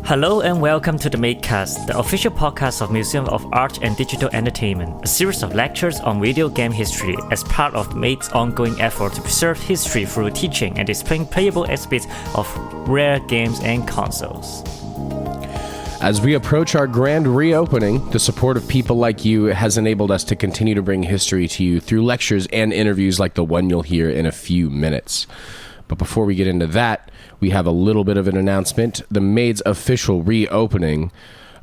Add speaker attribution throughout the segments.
Speaker 1: Hello and welcome to the Madecast, the official podcast of Museum of Art and Digital Entertainment, a series of lectures on video game history as part of Made's ongoing effort to preserve history through teaching and displaying playable exhibits of rare games and consoles.
Speaker 2: As we approach our grand reopening, the support of people like you has enabled us to continue to bring history to you through lectures and interviews like the one you'll hear in a few minutes. But before we get into that, we have a little bit of an announcement. The Maid's official reopening,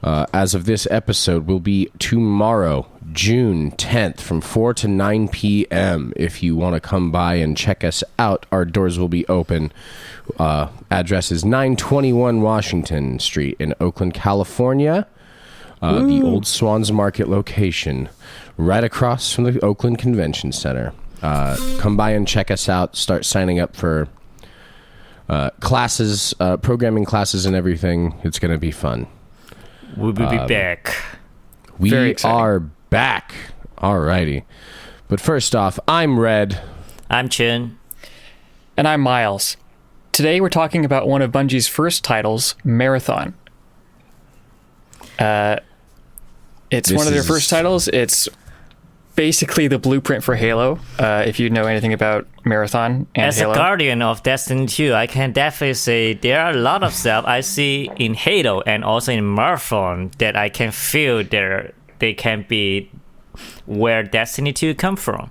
Speaker 2: as of this episode, will be tomorrow, June 10th, from 4 to 9 p.m. If you want to come by and check us out, our doors will be open. Address is 921 Washington Street in Oakland, California. The Old Swans Market location, right across from the Oakland Convention Center. Come by and check us out. Start signing up for classes, programming classes and everything. It's going to be fun.
Speaker 1: We will be back.
Speaker 2: We are back. Alrighty. But first off, I'm Red.
Speaker 1: I'm Chin.
Speaker 3: And I'm Miles. Today we're talking about one of Bungie's first titles, Marathon. It's one of their first titles. It's basically the blueprint for Halo, if you know anything about Marathon and
Speaker 1: As
Speaker 3: Halo.
Speaker 1: a guardian of Destiny 2, I can definitely say there are a lot of stuff I see in Halo and also in Marathon that I can feel they can be where Destiny 2 come from.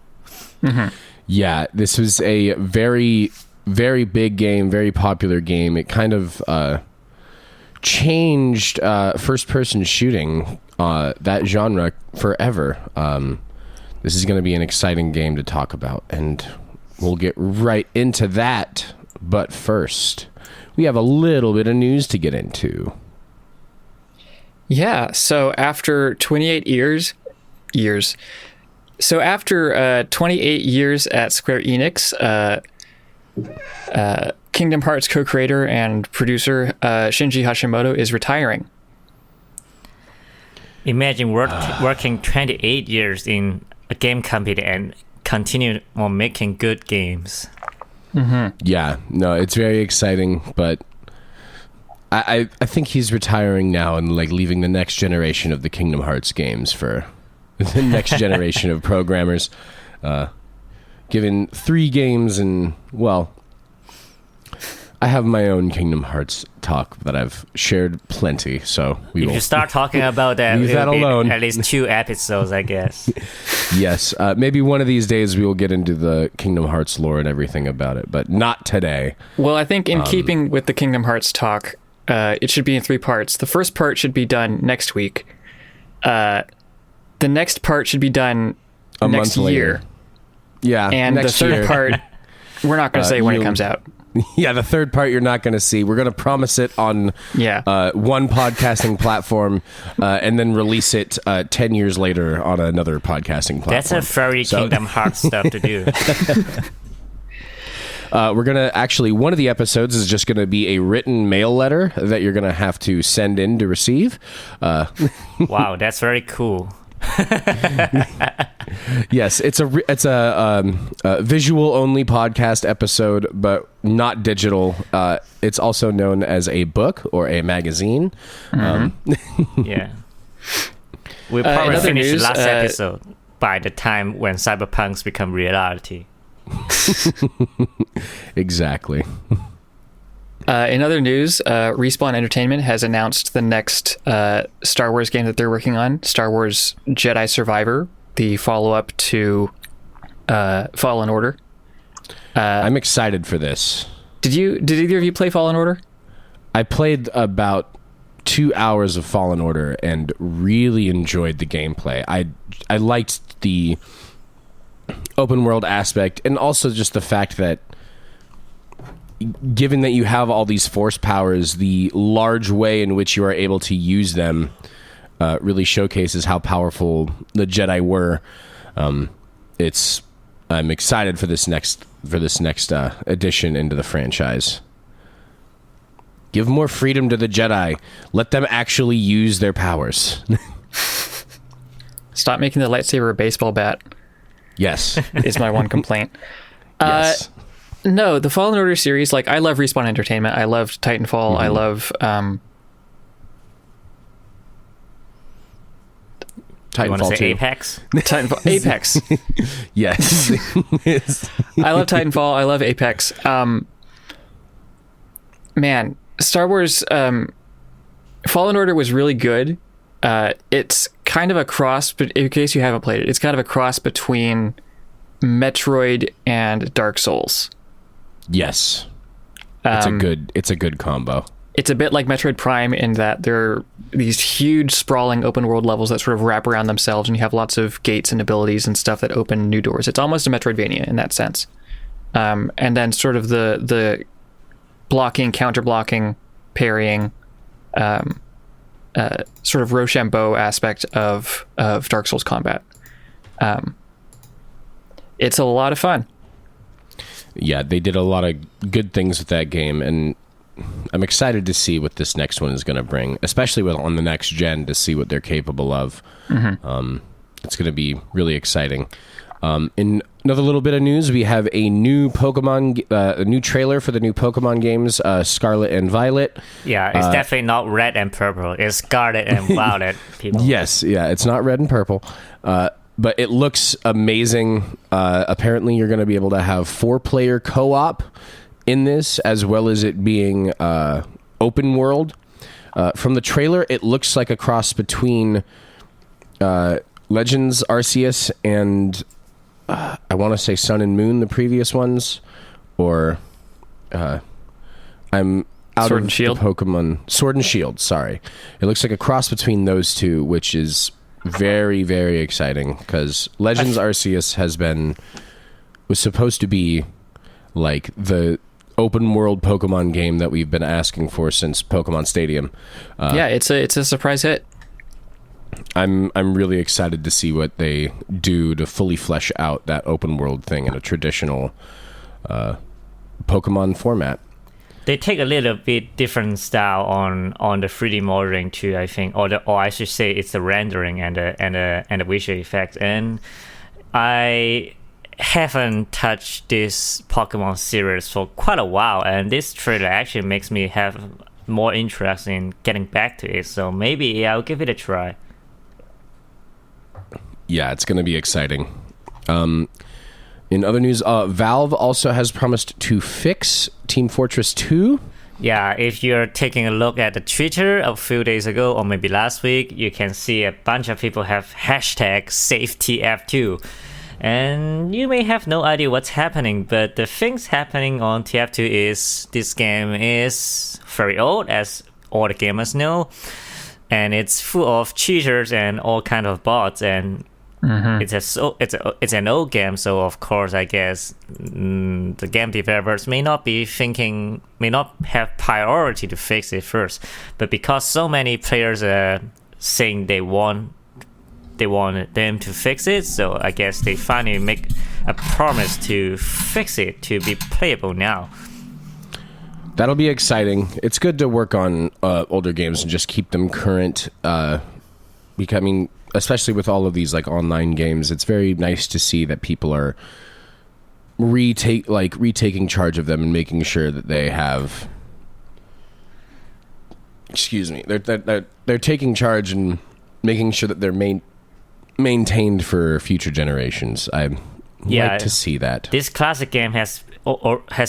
Speaker 3: Mm-hmm.
Speaker 2: Yeah, this was a very, very big game, very popular game. It kind of changed first-person shooting, that genre, forever. This is going to be an exciting game to talk about, and we'll get right into that. But first, we have a little bit of news to get into.
Speaker 3: Yeah, so after 28 years, after 28 years at Square Enix, Kingdom Hearts co-creator and producer Shinji Hashimoto is retiring.
Speaker 1: Imagine working 28 years in a game company and continue on making good games.
Speaker 3: Mm-hmm.
Speaker 2: Yeah, no, it's very exciting, but I think he's retiring now and like leaving the next generation of the Kingdom Hearts games for the next generation of programmers. Given 3 games and, well, I have my own Kingdom Hearts talk that I've shared plenty, so
Speaker 1: if you start talking about that,
Speaker 2: leave that alone.
Speaker 1: At least 2 episodes, I guess.
Speaker 2: Yes, maybe one of these days we will get into the Kingdom Hearts lore and everything about it, but not today.
Speaker 3: Well, I think in keeping with the Kingdom Hearts talk, it should be in 3 parts. The first part should be done next week. The next part should be done next year.
Speaker 2: Yeah,
Speaker 3: and the third part, we're not going to say when it comes out.
Speaker 2: Yeah, the third part you're not going to see. We're going to promise it on one podcasting platform and then release it 10 years later on another podcasting platform.
Speaker 1: That's a very Kingdom Hearts stuff to do.
Speaker 2: We're going to actually, one of the episodes is just going to be a written mail letter that you're going to have to send in to receive.
Speaker 1: Wow, that's very cool.
Speaker 2: Yes, it's a visual only podcast episode, but not digital. It's also known as a book or a magazine.
Speaker 3: Mm-hmm.
Speaker 1: Yeah, we'll probably finish the last episode by the time when Cyberpunks become reality.
Speaker 2: Exactly.
Speaker 3: In other news, Respawn Entertainment has announced the next Star Wars game that they're working on, Star Wars Jedi Survivor, the follow-up to Fallen Order.
Speaker 2: I'm excited for this.
Speaker 3: Did either of you play Fallen Order?
Speaker 2: I played about 2 hours of Fallen Order and really enjoyed the gameplay. I liked the open world aspect, and also just the fact that given that you have all these force powers, the large way in which you are able to use them really showcases how powerful the Jedi were. I'm excited for this next addition into the franchise. Give more freedom to the Jedi. Let them actually use their powers.
Speaker 3: Stop making the lightsaber a baseball bat.
Speaker 2: Yes,
Speaker 3: is my one complaint.
Speaker 2: Yes.
Speaker 3: No, the Fallen Order series, like, I love Respawn Entertainment. I loved Titanfall.
Speaker 2: Mm-hmm.
Speaker 3: I love
Speaker 1: You want to say
Speaker 2: 2.
Speaker 1: Apex?
Speaker 3: Titanfall, Apex.
Speaker 2: Yes.
Speaker 3: I love Titanfall. I love Apex. Man, Star Wars Fallen Order was really good. It's kind of a cross, but in case you haven't played it, it's kind of a cross between Metroid and Dark Souls.
Speaker 2: Yes. It's a good combo.
Speaker 3: It's a bit like Metroid Prime in that there are these huge sprawling open world levels that sort of wrap around themselves, and you have lots of gates and abilities and stuff that open new doors. It's almost a Metroidvania in that sense. And then sort of the blocking, counter blocking, parrying, sort of Rochambeau aspect of Dark Souls combat. It's a lot of fun.
Speaker 2: Yeah, they did a lot of good things with that game, and I'm excited to see what this next one is going to bring, especially on the next gen, to see what they're capable of. Mm-hmm. It's going to be really exciting. In another little bit of news, we have a new a new trailer for the new Pokemon games, Scarlet and Violet.
Speaker 1: Yeah, it's definitely not red and purple. It's Scarlet and Violet, people.
Speaker 2: Yes, yeah, it's not red and purple. But it looks amazing. Apparently, you're going to be able to have 4-player co-op in this, as well as it being open world. From the trailer, it looks like a cross between Legends Arceus and I want to say Sun and Moon, the previous ones, or I'm out
Speaker 3: Sword
Speaker 2: of
Speaker 3: and Shield?
Speaker 2: the Pokemon Sword and Shield. Sorry, it looks like a cross between those two, which is very, very exciting because Legends Arceus was supposed to be like the open world Pokemon game that we've been asking for since Pokemon Stadium.
Speaker 3: Yeah, it's a surprise hit.
Speaker 2: I'm really excited to see what they do to fully flesh out that open world thing in a traditional Pokemon format.
Speaker 1: They take a little bit different style on the 3D modeling too, I think, or I should say it's the rendering and the visual effects. And I haven't touched this Pokemon series for quite a while, and this trailer actually makes me have more interest in getting back to it. So maybe I'll give it a try.
Speaker 2: Yeah, it's going to be exciting. In other news, Valve also has promised to fix Team Fortress 2.
Speaker 1: Yeah, if you're taking a look at the Twitter a few days ago or maybe last week, you can see a bunch of people have hashtag SaveTF2. And you may have no idea what's happening, but the things happening on TF2 is this game is very old, as all the gamers know, and it's full of cheaters and all kind of bots, and it's an old game, so of course I guess the game developers may not have priority to fix it first, but because so many players are saying they want them to fix it, so I guess they finally make a promise to fix it to be playable now.
Speaker 2: That'll be exciting. It's good to work on older games and just keep them current. Becoming, especially with all of these like online games, it's very nice to see that people are retaking charge of them and making sure that they have. Excuse me. They're taking charge and making sure that they're maintained for future generations. I like to see that.
Speaker 1: This classic game has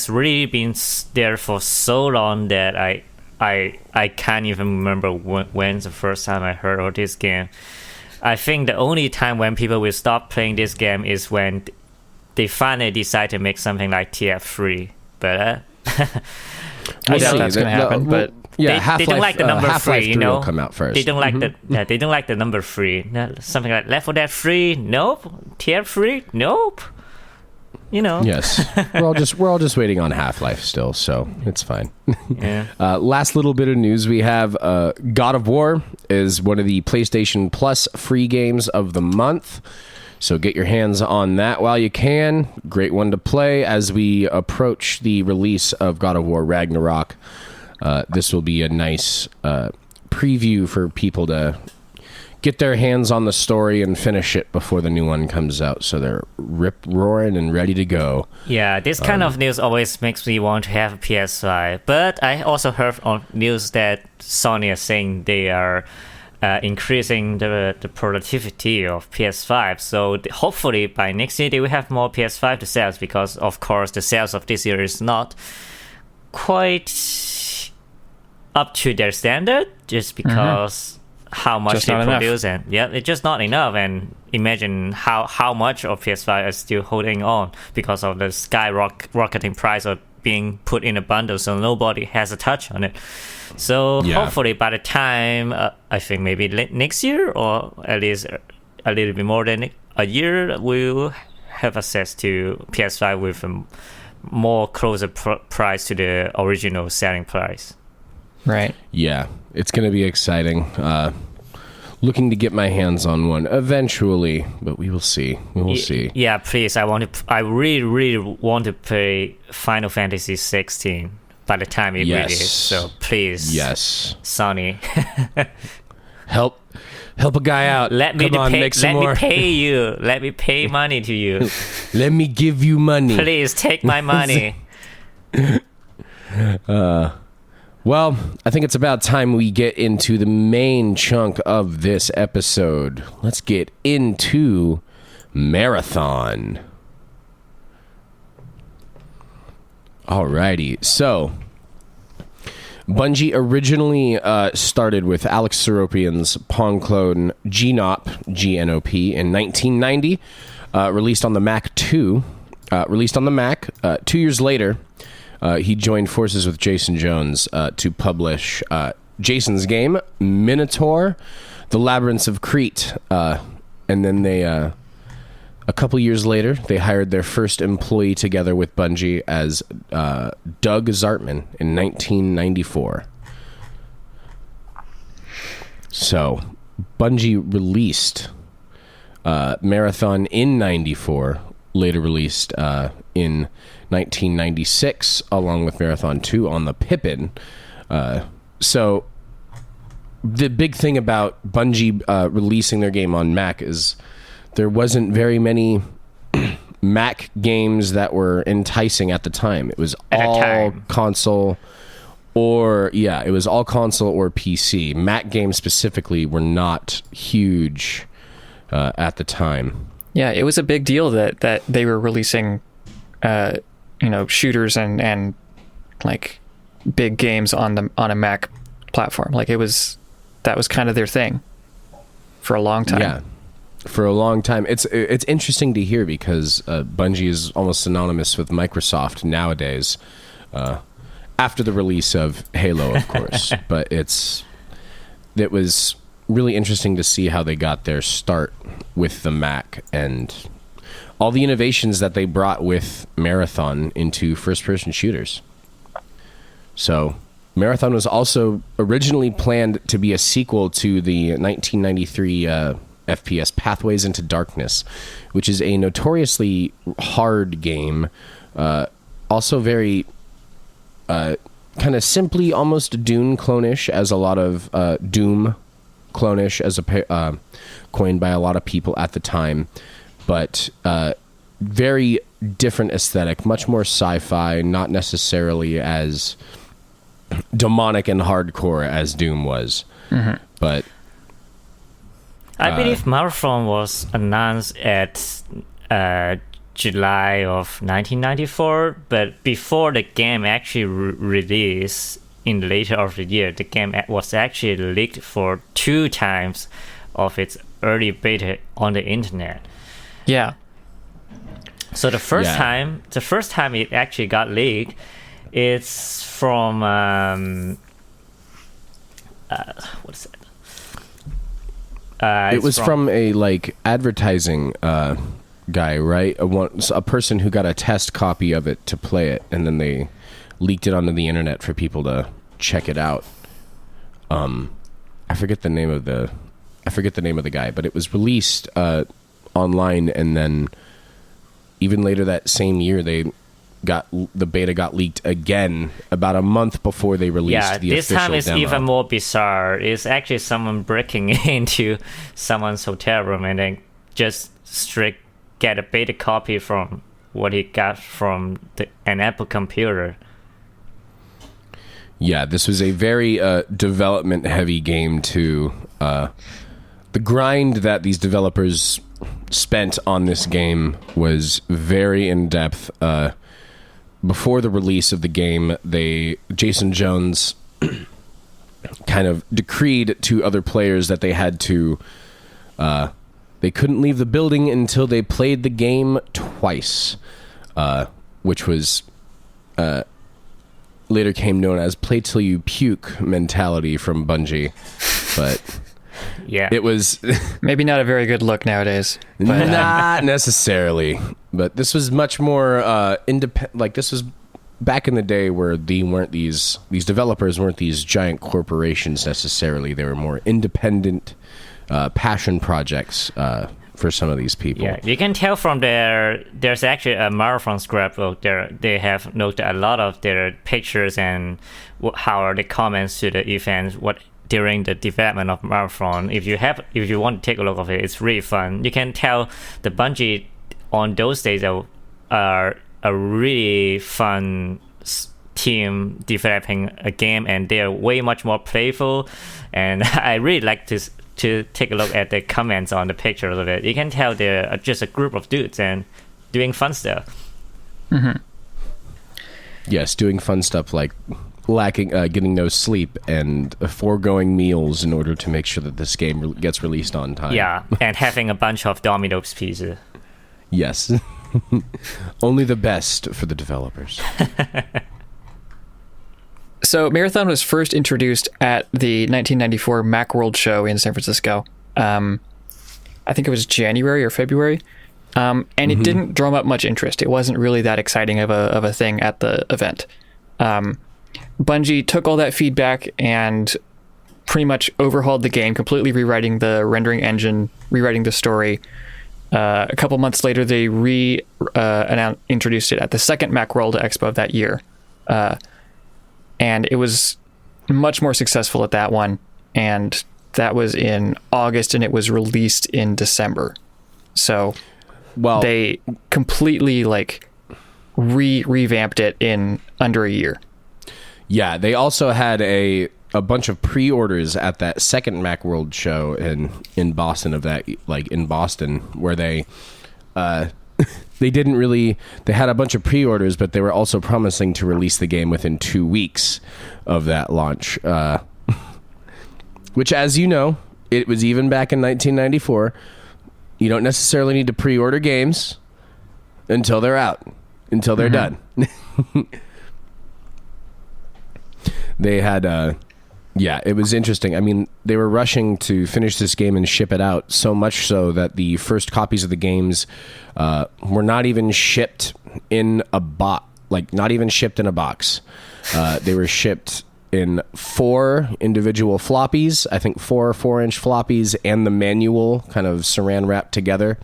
Speaker 1: really been there for so long that I can't even remember when's the first time I heard of this game. I think the only time when people will stop playing this game is when they finally decide to make something like TF3. But
Speaker 3: I doubt that's going to happen. But
Speaker 2: yeah,
Speaker 1: they don't like the number 3, you know.
Speaker 2: Will come out first.
Speaker 1: They don't like they don't like the number 3. Something like Left 4 Dead 3, nope. TF3, nope. You know.
Speaker 2: Yes, we're all just waiting on Half-Life still, so it's fine.
Speaker 1: Yeah.
Speaker 2: Last little bit of news we have: God of War is one of the PlayStation Plus free games of the month. So get your hands on that while you can. Great one to play as we approach the release of God of War Ragnarok. This will be a nice preview for people to get their hands on the story and finish it before the new one comes out, so they're rip-roaring and ready to go.
Speaker 1: Yeah, this kind of news always makes me want to have a PS5. But I also heard on news that Sony is saying they are increasing the productivity of PS5. So hopefully by next year they will have more PS5 to sell, because of course the sales of this year is not quite up to their standard, just because how much
Speaker 3: Just
Speaker 1: they
Speaker 3: not enough.
Speaker 1: produce, and it's just not enough. And imagine how much of PS5 is still holding on because of the skyrocketing price of being put in a bundle, so nobody has a touch on it. So hopefully by the time I think maybe next year, or at least a little bit more than a year, we'll have access to PS5 with a more closer price to the original selling price.
Speaker 3: Right.
Speaker 2: Yeah, it's going to be exciting. Looking to get my hands on one eventually, but we will see. We will see.
Speaker 1: Yeah, please. I really want to play Final Fantasy 16 by the time it releases. So please, Sony,
Speaker 2: help a guy out.
Speaker 1: Let me
Speaker 2: Come on,
Speaker 1: pay.
Speaker 2: make some
Speaker 1: Let
Speaker 2: more.
Speaker 1: me pay you. Let me pay money to you.
Speaker 2: Let me give you money.
Speaker 1: Please take my money.
Speaker 2: Well, I think it's about time we get into the main chunk of this episode. Let's get into Marathon. Alrighty, so Bungie originally started with Alex Seropian's Pong clone GNOP, G-N-O-P, in 1990, released on the Mac 2. 2 years later, he joined forces with Jason Jones to publish Jason's game, Minotaur, The Labyrinths of Crete. And then they, a couple years later, they hired their first employee together with Bungie as Doug Zartman in 1994. So, Bungie released Marathon in 94, later released in 1996, along with Marathon 2 on the Pippin. So the big thing about Bungie releasing their game on Mac is there wasn't very many Mac games that were enticing at the time. It was all console or PC. Mac games specifically were not huge at the time.
Speaker 3: Yeah, it was a big deal that they were releasing shooters and like big games on a Mac platform. Like that was kind of their thing for a long time.
Speaker 2: Yeah, for a long time. It's interesting to hear because Bungie is almost synonymous with Microsoft nowadays. After the release of Halo, of course, but it was really interesting to see how they got their start with the Mac and all the innovations that they brought with Marathon into first-person shooters. So, Marathon was also originally planned to be a sequel to the 1993 FPS Pathways into Darkness, which is a notoriously hard game, also very kind of simply almost Dune clone-ish, as a lot of Doom clone-ish, as coined by a lot of people at the time. But very different aesthetic, much more sci-fi, not necessarily as demonic and hardcore as Doom was. Mm-hmm. But
Speaker 1: I believe Marathon was announced at July of 1994, but before the game actually released in later of the year, the game was actually leaked for 2 times of its early beta on the internet.
Speaker 3: Yeah.
Speaker 1: So the first time it actually got leaked, it's from what is it?
Speaker 2: It was from a advertising guy, right? A person who got a test copy of it to play it, and then they leaked it onto the internet for people to check it out. I forget the name of the guy, but it was released online, and then even later that same year, the beta got leaked again about a month before they released the official demo.
Speaker 1: This time it's even more bizarre. It's actually someone breaking into someone's hotel room and then just straight get a beta copy from what he got from an Apple computer. Yeah,
Speaker 2: this was a very development-heavy game, too. The grind that these developers spent on this game was very in-depth. Before the release of the game, Jason Jones kind of decreed to other players that they had to... they couldn't leave the building until they played the game twice, which was... later came known as play till you puke mentality from Bungie. But
Speaker 1: yeah,
Speaker 2: it was
Speaker 3: maybe not a very good look nowadays. But,
Speaker 2: not necessarily. But this was much more independent. Like, this was back in the day where these developers weren't these giant corporations necessarily. They were more independent passion projects for some of these people.
Speaker 1: Yeah, you can tell from there's actually a Marathon scrapbook there. They have noted a lot of their pictures and how are the comments to the events, what during the development of Marathon. If you want to take a look of it, it's really fun. You can tell the Bungie on those days are a really fun team developing a game, and they're way much more playful. And I really like to take a look at the comments on the pictures of it. You can tell they're just a group of dudes and doing fun stuff.
Speaker 3: Mm-hmm.
Speaker 2: Yes, doing fun stuff like getting no sleep and foregoing meals in order to make sure that this game gets released on time.
Speaker 1: Yeah, and having a bunch of Domino's pizza.
Speaker 2: Yes. Only the best for the developers.
Speaker 3: So Marathon was first introduced at the 1994 Macworld show in San Francisco. I think it was January or February. And it didn't drum up much interest. It wasn't really that exciting of a thing at the event. Bungie took all that feedback and pretty much overhauled the game, completely rewriting the rendering engine, rewriting the story. A couple months later, they introduced it at the second Macworld Expo of that year. And it was much more successful at that one. And that was in August, and it was released in December. So they completely revamped it in under a year.
Speaker 2: Yeah, they also had a bunch of pre-orders at that second Macworld show in Boston where they they had a bunch of pre-orders, but they were also promising to release the game within 2 weeks of that launch. Which, as you know, it was even back in 1994. You don't necessarily need to pre-order games until they're out, until they're done. They had, it was interesting. I mean, they were rushing to finish this game and ship it out, so much so that the first copies of the games were not even shipped in a box. Not even shipped in a box. They were shipped in 4 individual floppies, I think 4 4-inch floppies, and the manual kind of saran wrapped together.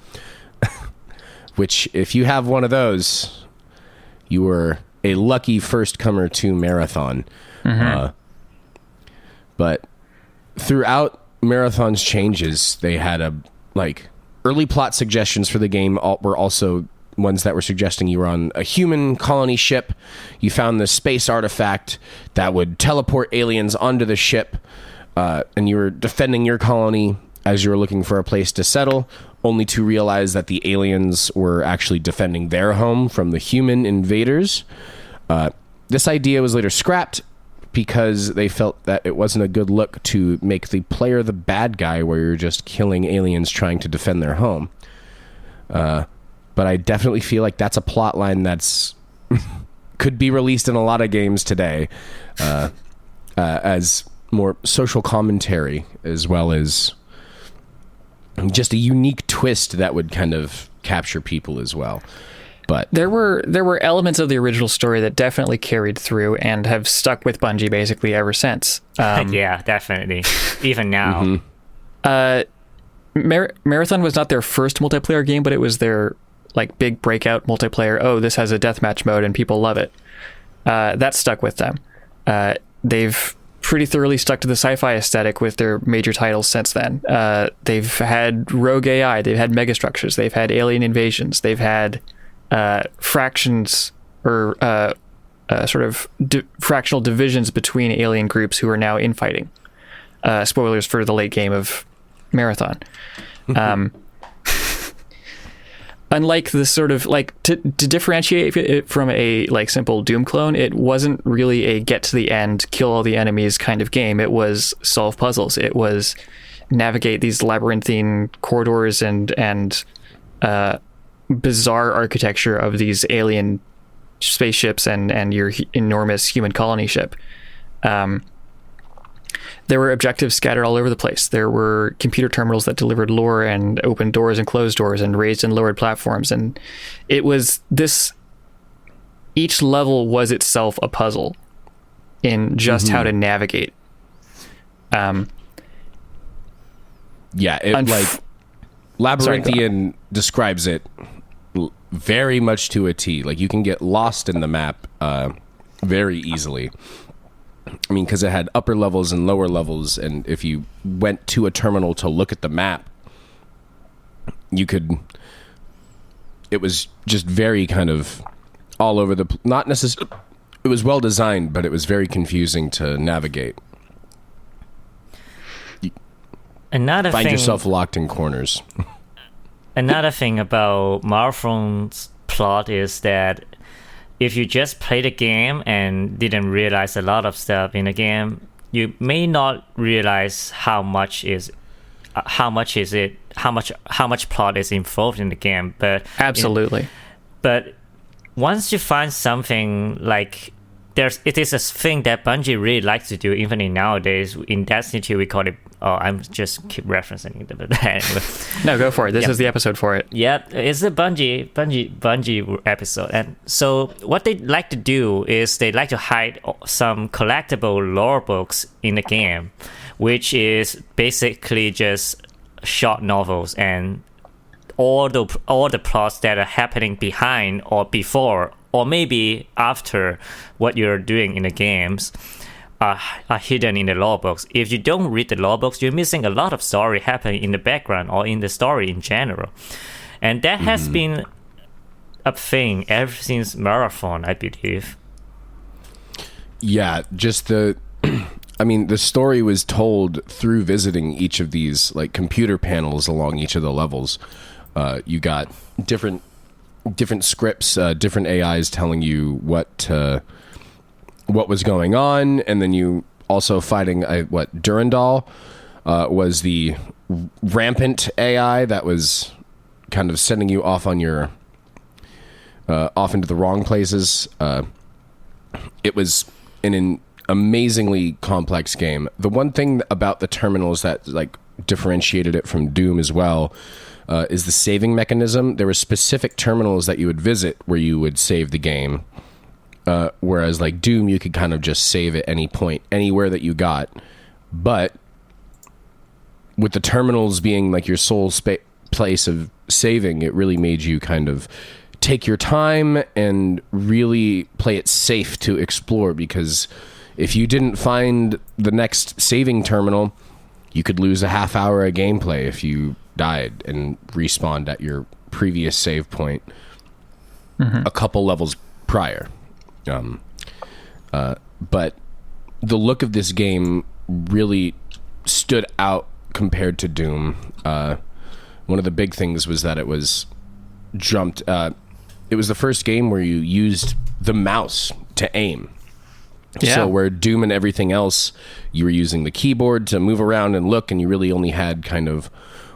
Speaker 2: Which, if you have one of those, you were a lucky first comer to Marathon. But throughout Marathon's changes, they had early plot suggestions for the game were also ones that were suggesting you were on a human colony ship. You found this space artifact that would teleport aliens onto the ship, and you were defending your colony as you were looking for a place to settle, only to realize that the aliens were actually defending their home from the human invaders. This idea was later scrapped because they felt that it wasn't a good look to make the player the bad guy where you're just killing aliens trying to defend their home. But I definitely feel like that's a plot line that's could be released in a lot of games today as more social commentary, as well as just a unique twist that would kind of capture people as well. But
Speaker 3: there were elements of the original story that definitely carried through and have stuck with Bungie basically ever since.
Speaker 1: Yeah, definitely. Even now.
Speaker 3: Marathon was not their first multiplayer game, but it was their big breakout multiplayer. Oh, this has a deathmatch mode and people love it. That stuck with them. They've pretty thoroughly stuck to the sci-fi aesthetic with their major titles since then. They've had rogue AI, they've had megastructures, they've had alien invasions, they've had fractions or fractional divisions between alien groups who are now infighting. Spoilers for the late game of Marathon. Unlike the sort of like to differentiate it from a like simple Doom clone, it wasn't really a get to the end, kill all the enemies kind of game. It was solve puzzles. It was navigate these labyrinthine corridors and bizarre architecture of these alien spaceships and your enormous human colony ship. There were objectives scattered all over the place. There were computer terminals that delivered lore and opened doors and closed doors and raised and lowered platforms. And it was this, each level was itself a puzzle in just how to navigate.
Speaker 2: Labyrinthian describes it very much to a T. Like, you can get lost in the map very easily. I mean, because it had upper levels and lower levels, and if you went to a terminal to look at the map, you could... It was just very kind of all over the... Not necessarily... It was well designed, but it was very confusing to navigate. Find yourself locked in corners.
Speaker 1: Another thing about Marathon's plot is that if you just play the game and didn't realize a lot of stuff in the game, you may not realize how much plot is involved in the game. But
Speaker 3: absolutely.
Speaker 1: But once you find something like it is a thing that Bungie really likes to do, even in nowadays. In Destiny 2, we call it. Oh, I'm just keep referencing it, but anyway.
Speaker 3: No, go for it. This is the episode for it.
Speaker 1: Yeah, it's a Bungie episode, and so what they like to do is they like to hide some collectible lore books in the game, which is basically just short novels and all the plots that are happening behind or before or maybe after what you're doing in the games are hidden in the lore books. If you don't read the lore books, you're missing a lot of story happening in the background or in the story in general. And that has been a thing ever since Marathon, I believe.
Speaker 2: Yeah, just the story was told through visiting each of these like computer panels along each of the levels. You got different scripts, different AIs telling you what was going on, and then you also fighting Durandal was the rampant AI that was kind of sending you off on your off into the wrong places. It was an amazingly complex game. The one thing about the terminals that like differentiated it from Doom as well is the saving mechanism. There were specific terminals that you would visit where you would save the game, whereas like Doom, you could kind of just save at any point, anywhere that you got. But with the terminals being like your sole place of saving, it really made you kind of take your time and really play it safe to explore, because if you didn't find the next saving terminal, you could lose a half hour of gameplay if you died and respawned at your previous save point a couple levels prior. But the look of this game really stood out compared to Doom. One of the big things was that it was it was the first game where you used the mouse to aim. Yeah. So where Doom and everything else, you were using the keyboard to move around and look, and you really only had kind of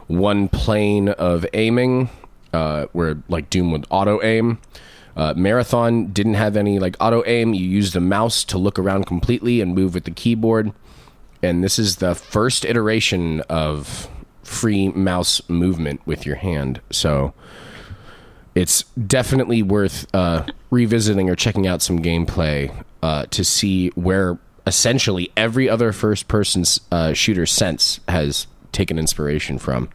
Speaker 2: one plane of aiming, where like Doom would auto aim. Marathon didn't have any like auto aim. You used the mouse to look around completely and move with the keyboard. And this is the first iteration of free mouse movement with your hand. So it's definitely worth revisiting or checking out some gameplay to see where essentially every other first-person shooter since has taken inspiration from.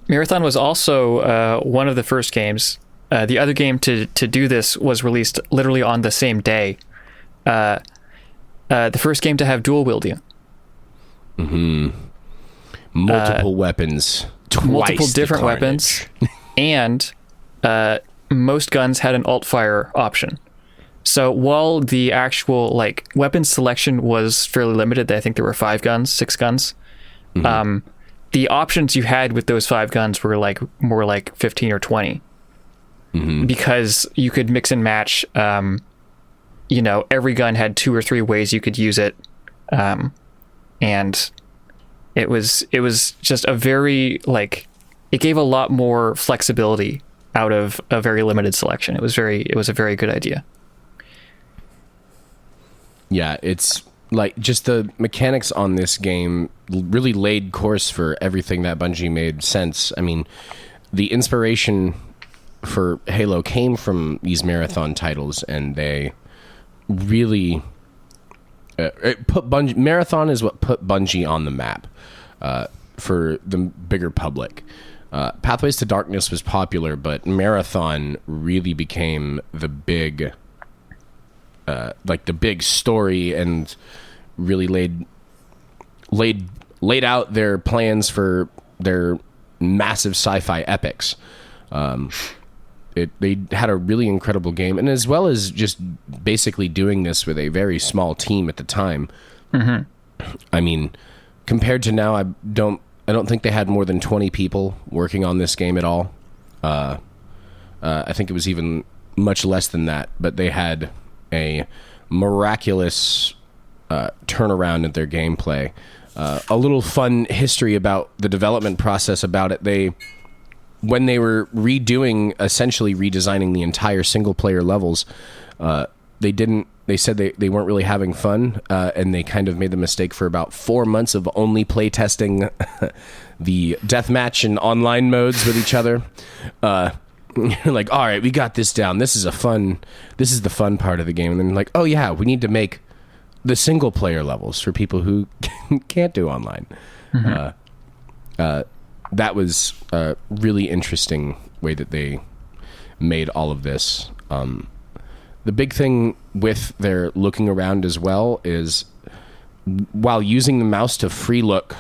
Speaker 3: Marathon was also one of the first games. The other game to do this was released literally on the same day. The first game to have dual wielding.
Speaker 2: Multiple weapons.
Speaker 3: Multiple different weapons. And most guns had an alt-fire option. So while the actual like weapon selection was fairly limited, I think there were 6 guns. The options you had with those 5 guns were like more like 15 or 20, because you could mix and match. Every gun had 2 or 3 ways you could use it, and it was just a very like, it gave a lot more flexibility out of a very limited selection. It was a very good idea.
Speaker 2: Yeah, it's like just the mechanics on this game really laid course for everything that Bungie made sense. I mean, the inspiration for Halo came from these marathon titles, and they really Marathon is what put Bungie on the map for the bigger public. Pathways to Darkness was popular, but Marathon really became the big story, and really laid out their plans for their massive sci-fi epics. They had a really incredible game, and as well as just basically doing this with a very small team at the time. I mean, compared to now, I don't think they had more than 20 people working on this game at all. I think it was even much less than that, but they had a miraculous turnaround at their gameplay. A little fun history about the development process about it. When they were essentially redesigning the entire single player levels, they said they weren't really having fun, and they kind of made the mistake for about 4 months of only play testing the deathmatch and online modes with each other. You're like, all right, we got this down. This is the fun part of the game. And then like, oh yeah, we need to make the single player levels for people who can't do online. That was a really interesting way that they made all of this. The big thing with their looking around as well is, while using the mouse to free look,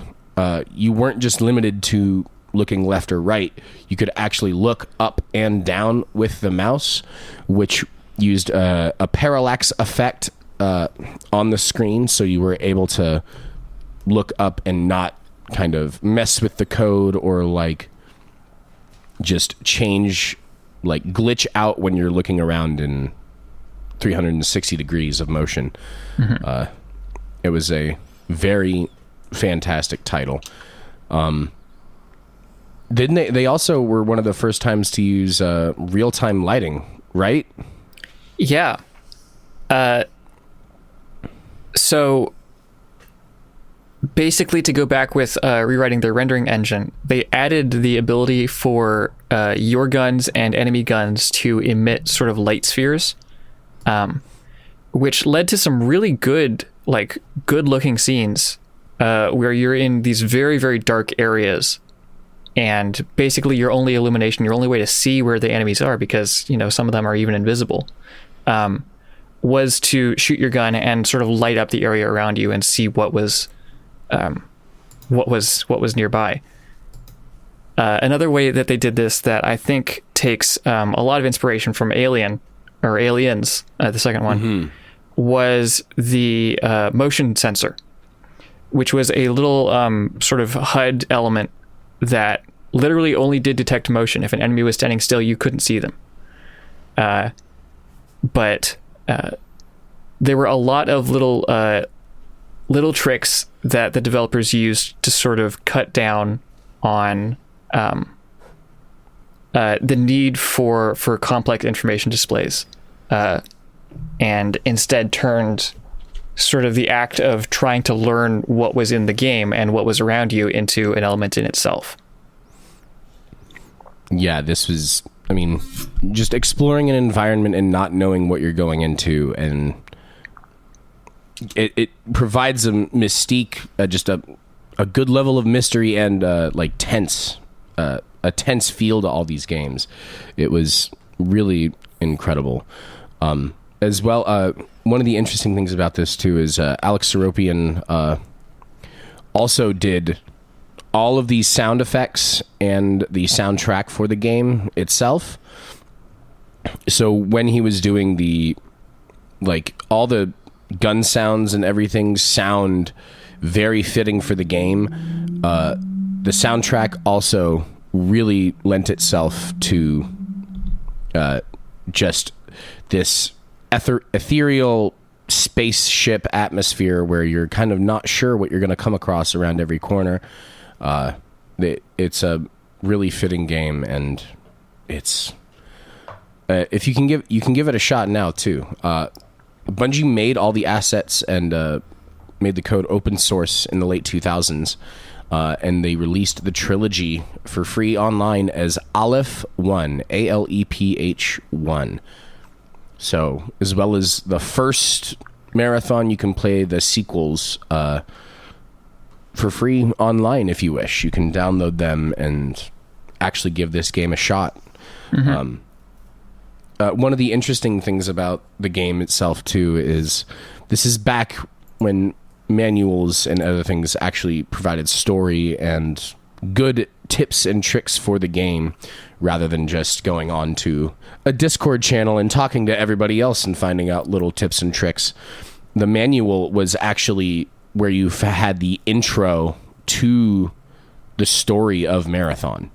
Speaker 2: you weren't just limited to looking left or right. You could actually look up and down with the mouse, which used a parallax effect on the screen, so you were able to look up and not kind of mess with the code, or like just change, like glitch out when you're looking around in 360 degrees of motion. It was a very fantastic title. Didn't they also were one of the first times to use real-time lighting, right?
Speaker 3: Yeah. So basically, to go back with rewriting their rendering engine, they added the ability for your guns and enemy guns to emit sort of light spheres, which led to some really good looking scenes where you're in these very, very dark areas, and basically your only illumination, your only way to see where the enemies are, because some of them are even invisible, was to shoot your gun and sort of light up the area around you and see what was nearby. Another way that they did this that I think takes a lot of inspiration from Aliens, the second one, was the motion sensor, which was a little sort of HUD element that literally only did detect motion. If an enemy was standing still, you couldn't see them. But there were a lot of little tricks that the developers used to sort of cut down on the need for complex information displays, and instead turned sort of the act of trying to learn what was in the game and what was around you into an element in itself.
Speaker 2: Yeah, this was, just exploring an environment and not knowing what you're going into, and it provides a mystique, just a good level of mystery and tense, a tense feel to all these games. It was really incredible. As well, one of the interesting things about this too is Alex Seropian also did all of these sound effects and the soundtrack for the game itself. So when he was doing the like all the gun sounds and everything sound very fitting for the game. The soundtrack also really lent itself to just this ethereal spaceship atmosphere where you're kind of not sure what you're going to come across around every corner. It's a really fitting game, and it's if you can give it a shot now too. Bungie made all the assets and made the code open source in the late 2000s, and they released the trilogy for free online as Aleph 1, Aleph 1. So, as well as the first marathon, you can play the sequels for free online if you wish. You can download them and actually give this game a shot. Mm-hmm. One of the interesting things about the game itself, too, is this is back when manuals and other things actually provided story and good tips and tricks for the game, rather than just going on to a Discord channel and talking to everybody else and finding out little tips and tricks. The manual was actually where you had the intro to the story of Marathon.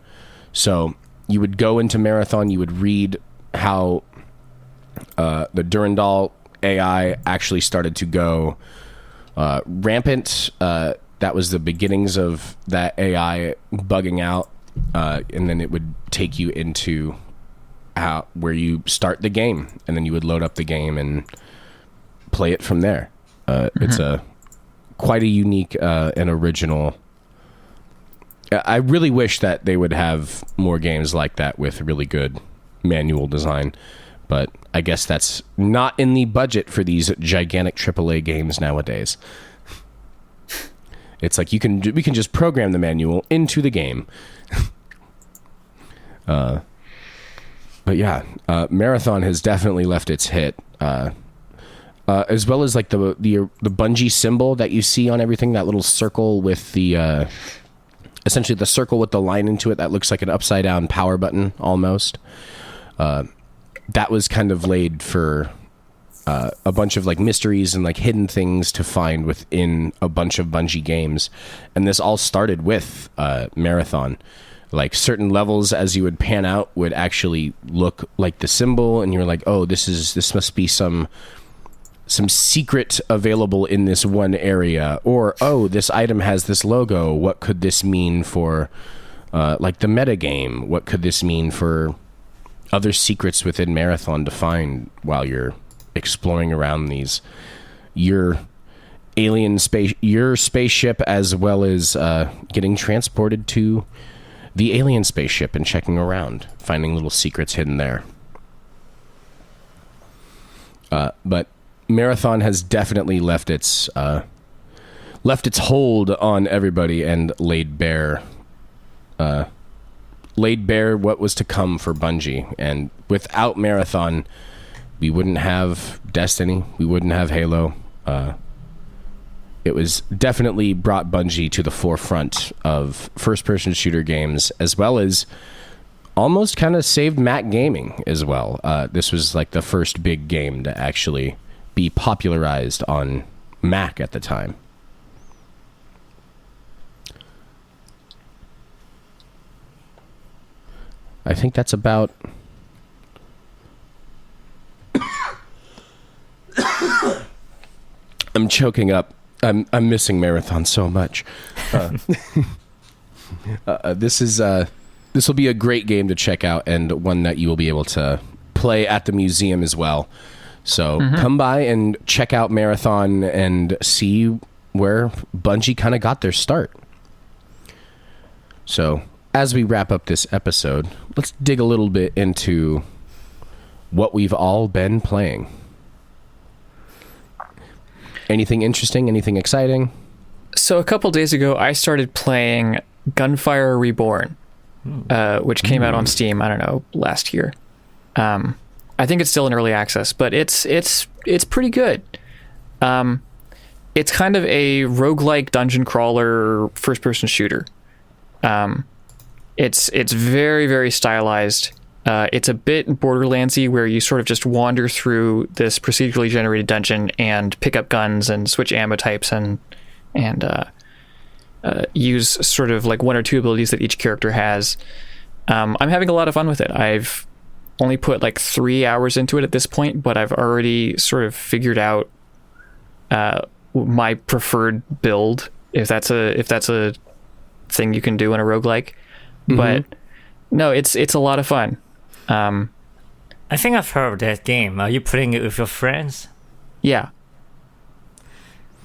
Speaker 2: So you would go into Marathon, you would read how the Durandal AI actually started to go rampant. That was the beginnings of that AI bugging out, and then it would take you into where you start the game, and then you would load up the game and play it from there. It's quite a unique and original. I really wish that they would have more games like that with really good manual design, but I guess that's not in the budget for these gigantic AAA games nowadays. It's like we can just program the manual into the game. But yeah, Marathon has definitely left its hit. As well as like the Bungie symbol that you see on everything, that little circle with the essentially the circle with the line into it that looks like an upside down power button almost. That was kind of laid for a bunch of like mysteries and like hidden things to find within a bunch of Bungie games, and this all started with Marathon. Like certain levels, as you would pan out, would actually look like the symbol, and you're like, oh, this must be some secret available in this one area, or oh, this item has this logo. What could this mean for like the meta game? What could this mean for other secrets within Marathon to find while you're exploring around your spaceship, as well as getting transported to the alien spaceship and checking around, finding little secrets hidden there. But Marathon has definitely left its hold on everybody and laid bare what was to come for Bungie. And without Marathon, we wouldn't have Destiny, we wouldn't have Halo. It was definitely brought Bungie to the forefront of first-person shooter games, as well as almost kind of saved Mac gaming as well. This was like the first big game to actually be popularized on Mac at the time. I think that's about... I'm choking up. I'm missing Marathon so much. This will be a great game to check out, and one that you will be able to play at the museum as well. So come by and check out Marathon and see where Bungie kind of got their start. So as we wrap up this episode, let's dig a little bit into what we've all been playing. Anything interesting? Anything exciting?
Speaker 3: So a couple days ago, I started playing Gunfire Reborn, which came out on Steam, I don't know, last year. I think it's still in early access, but it's pretty good. It's kind of a roguelike dungeon crawler first-person shooter. It's very, very stylized. It's a bit Borderlandsy, where you sort of just wander through this procedurally generated dungeon and pick up guns and switch ammo types and use sort of like one or two abilities that each character has. I'm having a lot of fun with it. I've only put like 3 hours into it at this point, but I've already sort of figured out my preferred build, if that's a thing you can do in a roguelike. Mm-hmm. But no, it's a lot of fun.
Speaker 1: I think I've heard of that game. Are you playing it with your friends?
Speaker 3: Yeah.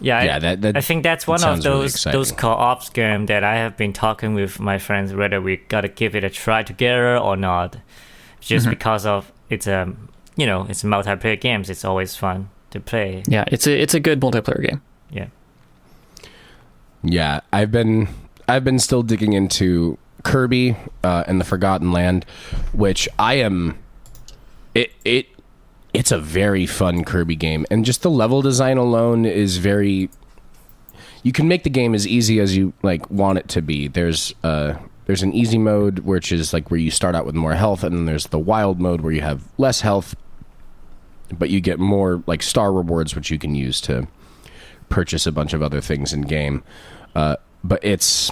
Speaker 1: Yeah,
Speaker 2: that
Speaker 1: I think that's one of
Speaker 2: really
Speaker 1: those co-ops games that I have been talking with my friends whether we gotta give it a try together or not. Just because of it's multiplayer games. It's always fun to play.
Speaker 3: Yeah, it's a good multiplayer game.
Speaker 1: Yeah.
Speaker 2: Yeah, I've been still digging into Kirby and the Forgotten Land, which I am. It's a very fun Kirby game, and just the level design alone is very. You can make the game as easy as you want it to be. There's an easy mode, which is like where you start out with more health, and then there's the wild mode where you have less health, but you get more star rewards, which you can use to purchase a bunch of other things in game. But it's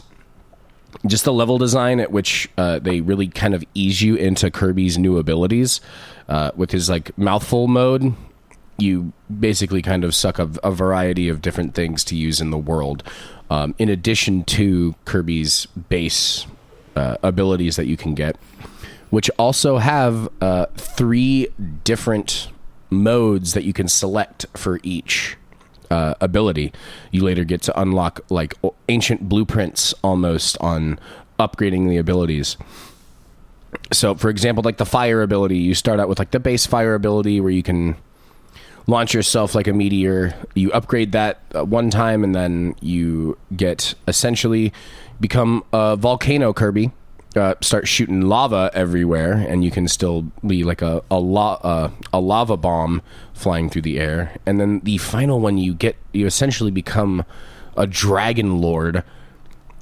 Speaker 2: just the level design at which they really kind of ease you into Kirby's new abilities. With his mouthful mode, you basically kind of suck a variety of different things to use in the world, in addition to Kirby's base abilities that you can get, which also have 3 different modes that you can select for each ability. You later get to unlock ancient blueprints almost on upgrading the abilities. So, for example, the fire ability, you start out with the base fire ability where you can launch yourself like a meteor. You upgrade that one time, and then you get essentially become a volcano Kirby. Start shooting lava everywhere, and you can still be a lava bomb flying through the air. And then the final one, you essentially become a dragon lord,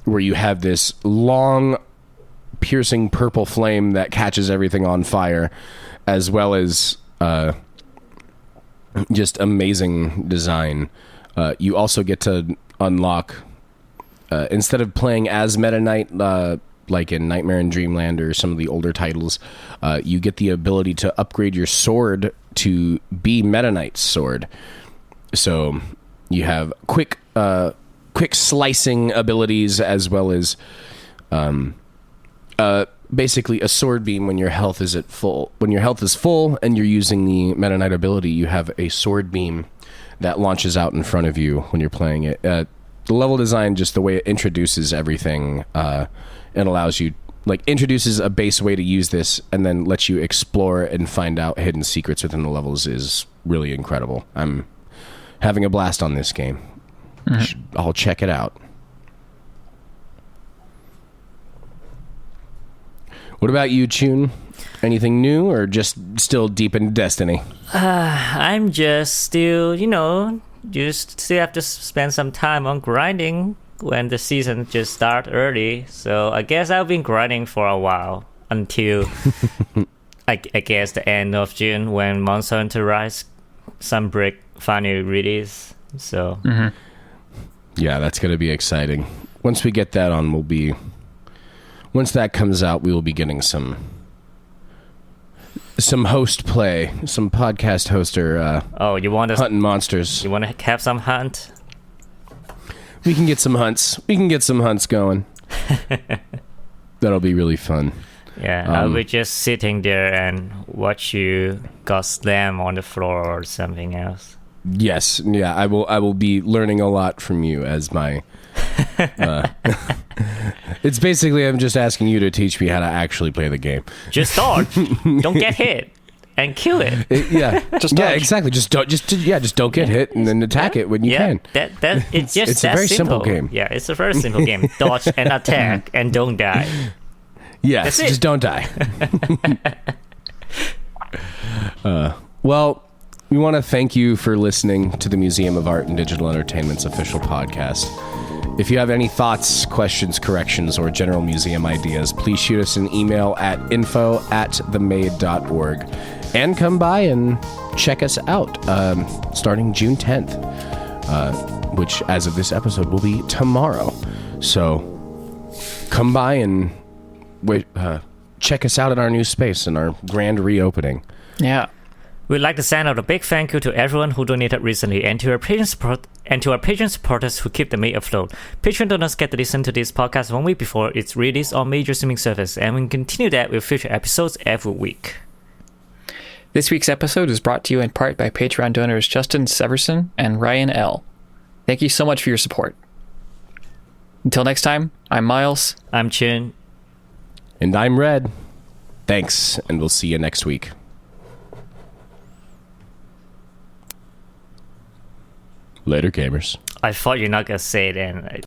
Speaker 2: where you have this long piercing purple flame that catches everything on fire, as well as just amazing design. You also get to unlock, instead of playing as Meta Knight like in Nightmare in Dreamland or some of the older titles, you get the ability to upgrade your sword to be Meta Knight's sword. So you have quick slicing abilities, as well as basically a sword beam when your health is full. When your health is full and you're using the Meta Knight ability, you have a sword beam that launches out in front of you when you're playing it. The level design, just the way it introduces everything, it allows you, introduces a base way to use this, and then lets you explore and find out hidden secrets within the levels, is really incredible. I'm having a blast on this game. I'll check it out. What about you, Chun? Anything new, or just still deep in Destiny?
Speaker 1: I'm just still, you still have to spend some time on grinding when the season just start early. So I guess I've been grinding for a while until I guess the end of June, when Monster Hunter Rise Sunbreak finally release. So
Speaker 2: yeah, that's going to be exciting. Once we get that on, once that comes out, we will be getting some host play, some podcast hoster.
Speaker 1: You want to
Speaker 2: hunting monsters?
Speaker 1: You want to have some hunt?
Speaker 2: We can get some hunts. We can get some hunts going. That'll be really fun.
Speaker 1: Yeah, I'll be just sitting there and watch you go slam on the floor or something else.
Speaker 2: Yes, yeah, I will be learning a lot from you as my. It's basically, I'm just asking you to teach me how to actually play the game.
Speaker 1: Just dodge. Don't get hit and kill it.
Speaker 2: Exactly. Just don't get hit and then attack it when you can.
Speaker 1: It's
Speaker 2: a very simple game.
Speaker 1: Yeah, it's a very simple game. Dodge and attack and don't die.
Speaker 2: Yes, just don't die. Well, we want to thank you for listening to the Museum of Art and Digital Entertainment's official podcast. If you have any thoughts, questions, corrections, or general museum ideas, please shoot us an email at info@themaid.org. And come by and check us out starting June 10th, which, as of this episode, will be tomorrow. So come by and check us out in our new space in our grand reopening.
Speaker 3: Yeah.
Speaker 1: We'd like to send out a big thank you to everyone who donated recently and to our Patreon supporters who keep the Maid afloat. Patreon donors get to listen to this podcast 1 week before it's released on major streaming service, and we continue that with future episodes every week.
Speaker 3: This week's episode is brought to you in part by Patreon donors Justin Severson and Ryan L. Thank you so much for your support. Until next time, I'm Miles.
Speaker 1: I'm Chin.
Speaker 2: And I'm Red. Thanks, and we'll see you next week. Later, gamers.
Speaker 1: I thought you're not gonna say it, and